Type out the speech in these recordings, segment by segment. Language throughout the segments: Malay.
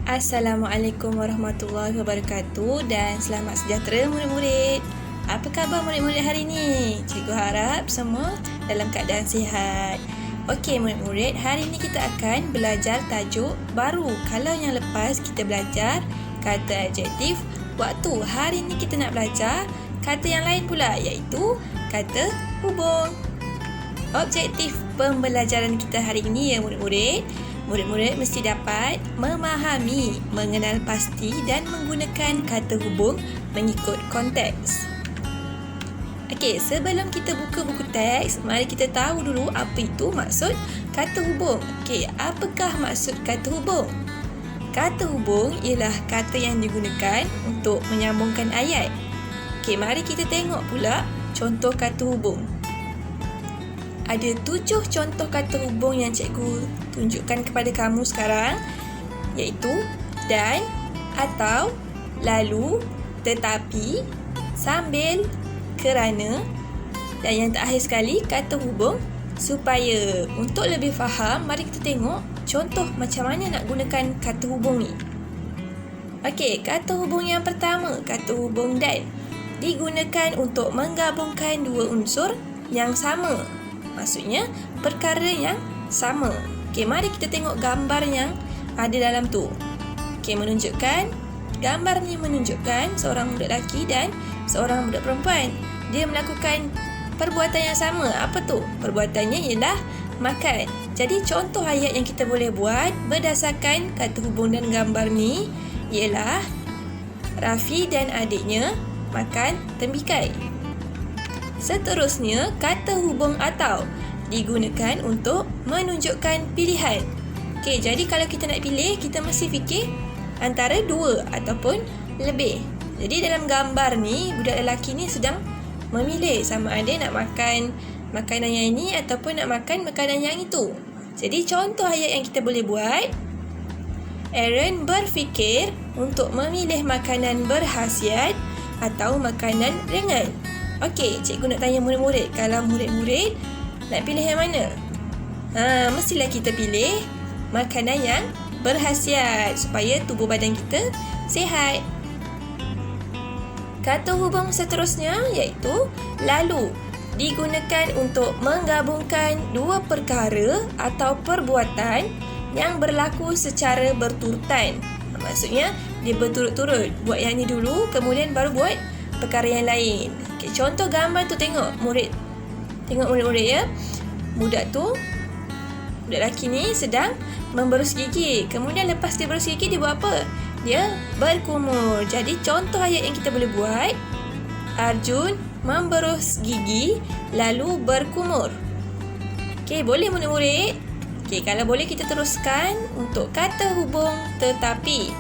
Assalamualaikum warahmatullahi wabarakatuh dan selamat sejahtera murid-murid. Apa khabar murid-murid hari ini? Cikgu harap semua dalam keadaan sihat. Okey murid-murid, hari ini kita akan belajar tajuk baru. Kalau yang lepas kita belajar kata adjektif, waktu hari ini kita nak belajar kata yang lain pula, iaitu kata hubung. Objektif pembelajaran kita hari ini ya murid-murid, murid-murid mesti dapat memahami, mengenal pasti dan menggunakan kata hubung mengikut konteks. Okey, sebelum kita buka buku teks, mari kita tahu dulu apa itu maksud kata hubung. Okey, apakah maksud kata hubung? Kata hubung ialah kata yang digunakan untuk menyambungkan ayat. Okey, mari kita tengok pula contoh kata hubung. Ada 7 contoh kata hubung yang cikgu tunjukkan kepada kamu sekarang, iaitu dan, atau, lalu, tetapi, sambil, kerana, dan yang terakhir sekali kata hubung supaya. Untuk lebih faham, mari kita tengok contoh macam mana nak gunakan kata hubung ni. Okey, kata hubung yang pertama, kata hubung dan, digunakan untuk menggabungkan dua unsur yang sama. Maksudnya, perkara yang sama. Okey, mari kita tengok gambar yang ada dalam tu. Okey, gambar ni menunjukkan seorang budak lelaki dan seorang budak perempuan. Dia melakukan perbuatan yang sama. Apa tu? Perbuatannya ialah makan. Jadi, contoh ayat yang kita boleh buat berdasarkan kata hubung dan gambar ni ialah Rafi dan adiknya makan tembikai. Seterusnya, kata hubung atau digunakan untuk menunjukkan pilihan. Okey, jadi kalau kita nak pilih, kita mesti fikir antara dua ataupun lebih. Jadi dalam gambar ni, budak lelaki ni sedang memilih sama ada nak makan makanan yang ini ataupun nak makan makanan yang itu. Jadi contoh ayat yang kita boleh buat, Aaron berfikir untuk memilih makanan berkhasiat atau makanan ringan. Okey, cikgu nak tanya murid-murid, kalau murid-murid nak pilih yang mana? Mestilah kita pilih makanan yang berkhasiat supaya tubuh badan kita sihat. Kata hubung seterusnya iaitu lalu, digunakan untuk menggabungkan dua perkara atau perbuatan yang berlaku secara berturutan. Maksudnya, dia berturut-turut. Buat yang ni dulu, kemudian baru buat perkara yang lain. Okay, contoh gambar tu tengok murid-murid ya. Budak lelaki ni sedang memberus gigi. Kemudian lepas dia berus gigi, dia buat apa? Dia berkumur. Jadi contoh ayat yang kita boleh buat, Arjun memberus gigi lalu berkumur. Okey, boleh murid-murid? Okey, kalau boleh kita teruskan untuk kata hubung tetapi,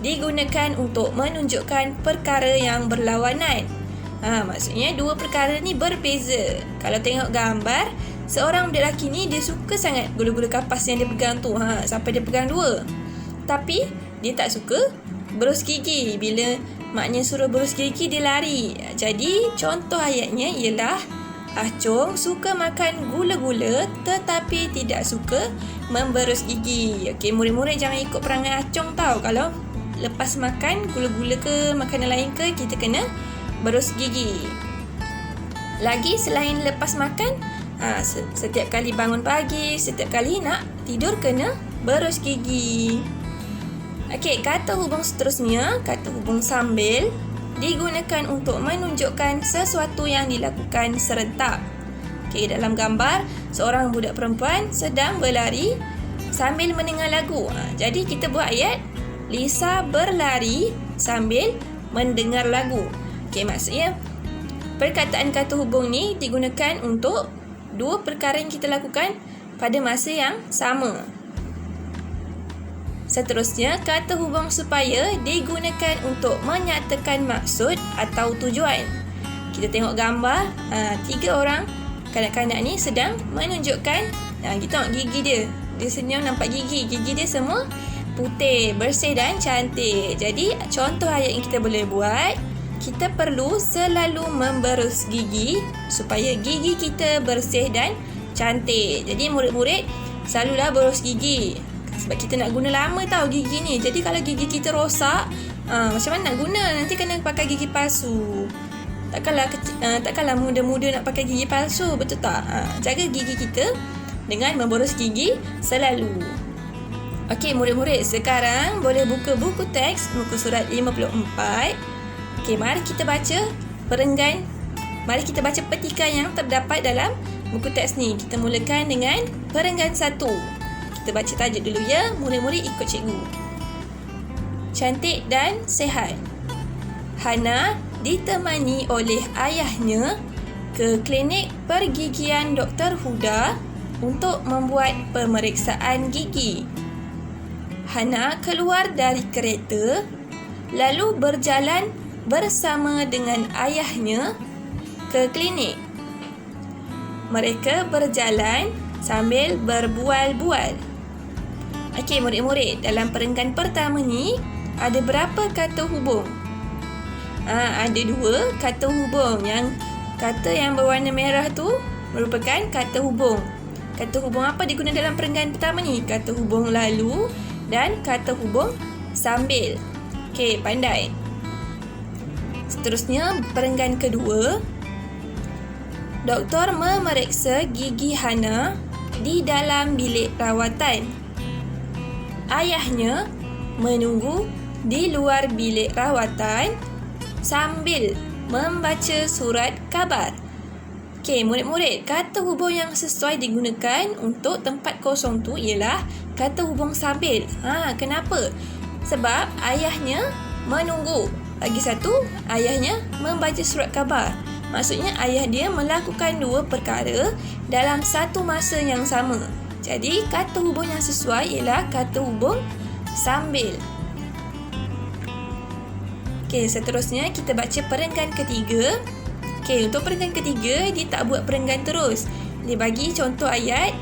digunakan untuk menunjukkan perkara yang berlawanan. Maksudnya dua perkara ni berbeza. Kalau tengok gambar, seorang budak lelaki ni dia suka sangat gula-gula kapas yang dia pegang tu. Sampai dia pegang dua. Tapi dia tak suka berus gigi. Bila maknya suruh berus gigi, dia lari. Jadi contoh ayatnya ialah Acong suka makan gula-gula tetapi tidak suka memberus gigi. Okey, murid-murid jangan ikut perangai Acong tau. Kalau lepas makan gula-gula ke makanan lain ke, kita kena berus gigi. Lagi selain lepas makan, setiap kali bangun pagi, setiap kali nak tidur kena berus gigi. Okey, kata hubung seterusnya, kata hubung sambil, digunakan untuk menunjukkan sesuatu yang dilakukan serentak. Okey, dalam gambar, seorang budak perempuan sedang berlari sambil mendengar lagu. Jadi kita buat ayat Lisa berlari sambil mendengar lagu. Okey, maksudnya perkataan kata hubung ni digunakan untuk dua perkara yang kita lakukan pada masa yang sama. Seterusnya, kata hubung supaya digunakan untuk menyatakan maksud atau tujuan. Kita tengok gambar, 3 orang kanak-kanak ni sedang menunjukkan, kita tengok gigi dia. Dia senyum nampak gigi dia semua putih, bersih dan cantik. Jadi, contoh ayat yang kita boleh buat, kita perlu selalu memberus gigi supaya gigi kita bersih dan cantik. Jadi murid-murid selalulah berus gigi. Sebab kita nak guna lama tau gigi ni. Jadi kalau gigi kita rosak, macam mana nak guna? Nanti kena pakai gigi palsu. Takkanlah muda-muda nak pakai gigi palsu, betul tak? Jaga gigi kita dengan memboros gigi selalu. Okey, murid-murid, sekarang boleh buka buku teks muka surat 54. Okey, mari kita baca perenggan. Mari kita baca petikan yang terdapat dalam buku teks ni. Kita mulakan dengan perenggan 1. Kita baca tajuk dulu ya. Murid-murid ikut cikgu. Cantik dan sihat. Hana ditemani oleh ayahnya ke klinik pergigian Dr. Huda untuk membuat pemeriksaan gigi. Hana keluar dari kereta lalu berjalan bersama dengan ayahnya ke klinik. Mereka berjalan sambil berbual-bual. Okey murid-murid, dalam perenggan pertama ni ada berapa kata hubung? Ada 2 kata hubung. Yang kata yang berwarna merah tu merupakan kata hubung. Kata hubung apa digunakan dalam perenggan pertama ni? Kata hubung lalu dan kata hubung sambil. Okey, pandai. Seterusnya, perenggan kedua. Doktor memeriksa gigi Hana di dalam bilik rawatan. Ayahnya menunggu di luar bilik rawatan sambil membaca surat khabar. Okey, murid-murid, kata hubung yang sesuai digunakan untuk tempat kosong tu ialah kata hubung sambil. Kenapa? Sebab ayahnya menunggu. Lagi satu, ayahnya membaca surat khabar. Maksudnya ayah dia melakukan 2 perkara dalam satu masa yang sama. Jadi, kata hubung yang sesuai ialah kata hubung sambil. Okey, seterusnya kita baca perenggan ketiga. Okey, untuk perenggan ketiga, dia tak buat perenggan terus. Dia bagi contoh ayat.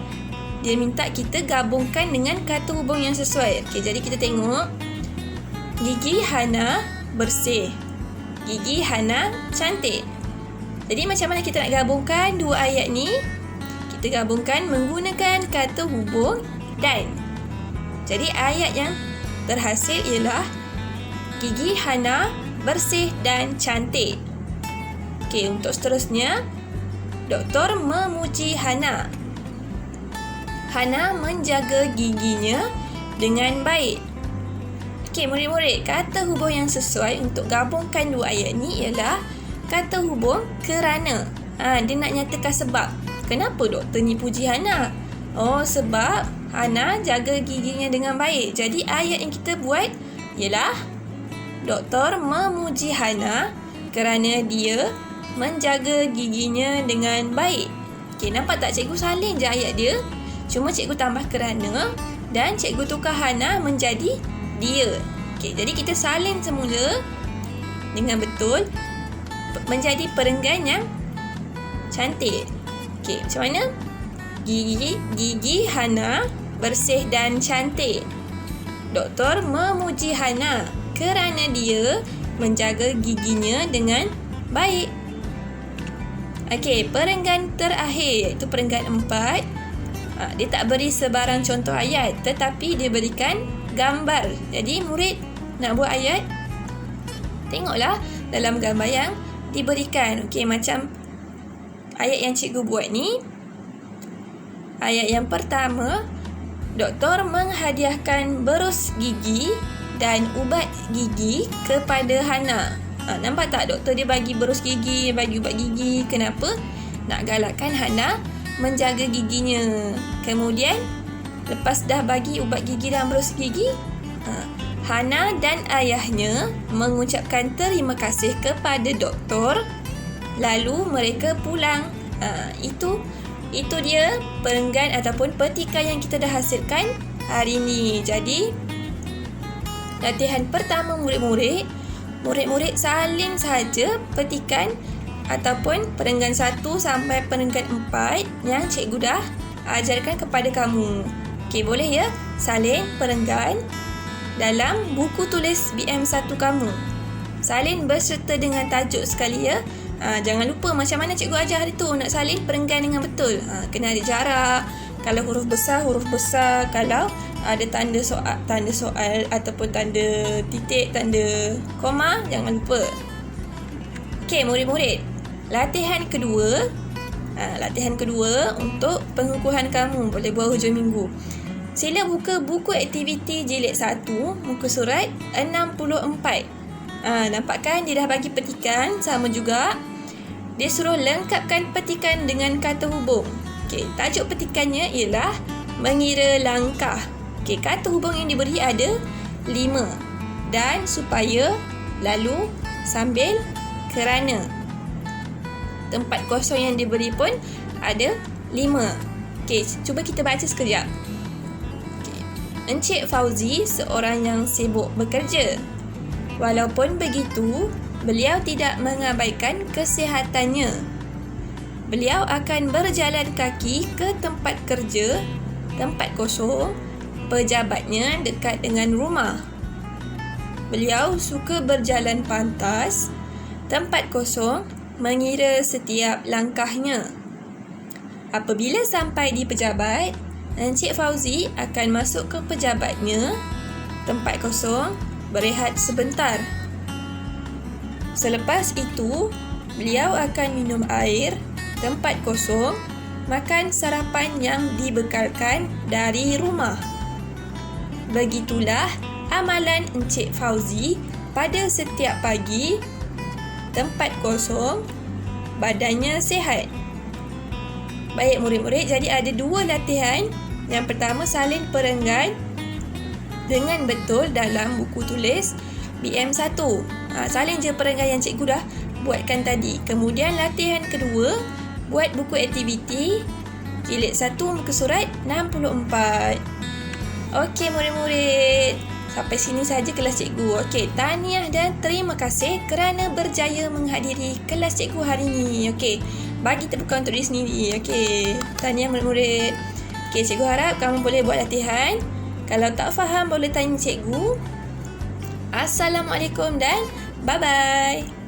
Dia minta kita gabungkan dengan kata hubung yang sesuai. Okey, jadi kita tengok. Gigi Hana bersih. Gigi Hana cantik. Jadi macam mana kita nak gabungkan 2 ayat ni? Kita gabungkan menggunakan kata hubung dan. Jadi ayat yang terhasil ialah gigi Hana bersih dan cantik. Okey, untuk seterusnya, doktor memuji Hana. Hana menjaga giginya dengan baik. Okey, murid-murid, kata hubung yang sesuai untuk gabungkan 2 ayat ni ialah kata hubung kerana. Dia nak nyatakan sebab. Kenapa doktor ni puji Hana? Sebab Hana jaga giginya dengan baik. Jadi ayat yang kita buat ialah doktor memuji Hana kerana dia menjaga giginya dengan baik. Okey, nampak tak cikgu salin je ayat dia? Cuma cikgu tambah kerana dan cikgu tukar Hana menjadi dia. Okey, jadi kita salin semula dengan betul menjadi perenggan yang cantik. Okey, macam mana? Gigi Hana bersih dan cantik. Doktor memuji Hana kerana dia menjaga giginya dengan baik. Okey, perenggan terakhir iaitu perenggan 4. Dia tak beri sebarang contoh ayat, tetapi dia berikan gambar. Jadi murid nak buat ayat, tengoklah dalam gambar yang diberikan. Okey, macam ayat yang cikgu buat ni. Ayat yang pertama, doktor menghadiahkan berus gigi dan ubat gigi kepada Hana. Nampak tak doktor dia bagi berus gigi, bagi ubat gigi. Kenapa? Nak galakkan Hana menjaga giginya. Kemudian lepas dah bagi ubat gigi dan berus gigi, Hana dan ayahnya mengucapkan terima kasih kepada doktor. Lalu mereka pulang. Itu dia perenggan ataupun petikan yang kita dah hasilkan hari ni. Jadi latihan pertama murid-murid salin saja petikan ataupun perenggan 1 sampai perenggan 4 yang cikgu dah ajarkan kepada kamu. Okey, boleh ya salin perenggan dalam buku tulis BM1 kamu. Salin berserta dengan tajuk sekali ya. Jangan lupa macam mana cikgu ajar hari tu nak salin perenggan dengan betul. Kena ada jarak. Kalau huruf besar, kalau ada tanda soal ataupun tanda titik, tanda koma, jangan lupa. Okey, murid-murid. Latihan kedua untuk pengukuhan kamu boleh buat hujung minggu. Sila buka buku aktiviti jilid 1, muka surat 64. Nampak kan dia dah bagi petikan sama juga. Dia suruh lengkapkan petikan dengan kata hubung. Okey, tajuk petikannya ialah mengira langkah. Okey, kata hubung yang diberi ada 5. Dan, supaya, lalu, sambil, kerana. Tempat kosong yang diberi pun ada 5. Okey, cuba kita baca sekejap. Okay. Encik Fauzi seorang yang sibuk bekerja. Walaupun begitu, beliau tidak mengabaikan kesihatannya. Beliau akan berjalan kaki ke tempat kerja, tempat kosong, pejabatnya dekat dengan rumah. Beliau suka berjalan pantas, tempat kosong, mengira setiap langkahnya. Apabila sampai di pejabat, Encik Fauzi akan masuk ke pejabatnya, tempat kosong, berehat sebentar. Selepas itu, beliau akan minum air, tempat kosong, makan sarapan yang dibekalkan dari rumah. Begitulah amalan Encik Fauzi pada setiap pagi, tempat kosong, badannya sihat. Baik murid-murid, jadi ada 2 latihan. Yang pertama, salin perenggan dengan betul dalam buku tulis BM1. Salin je perenggan yang cikgu dah buatkan tadi. Kemudian latihan kedua, buat buku aktiviti jilid 1 muka surat 64. Okey murid-murid, sampai sini saja kelas cikgu. Okey, tahniah dan terima kasih kerana berjaya menghadiri kelas cikgu hari ini. Okey, bagi tepukan untuk diri sendiri. Okey, tahniah murid-murid. Okey, cikgu harap kamu boleh buat latihan. Kalau tak faham boleh tanya cikgu. Assalamualaikum dan bye-bye.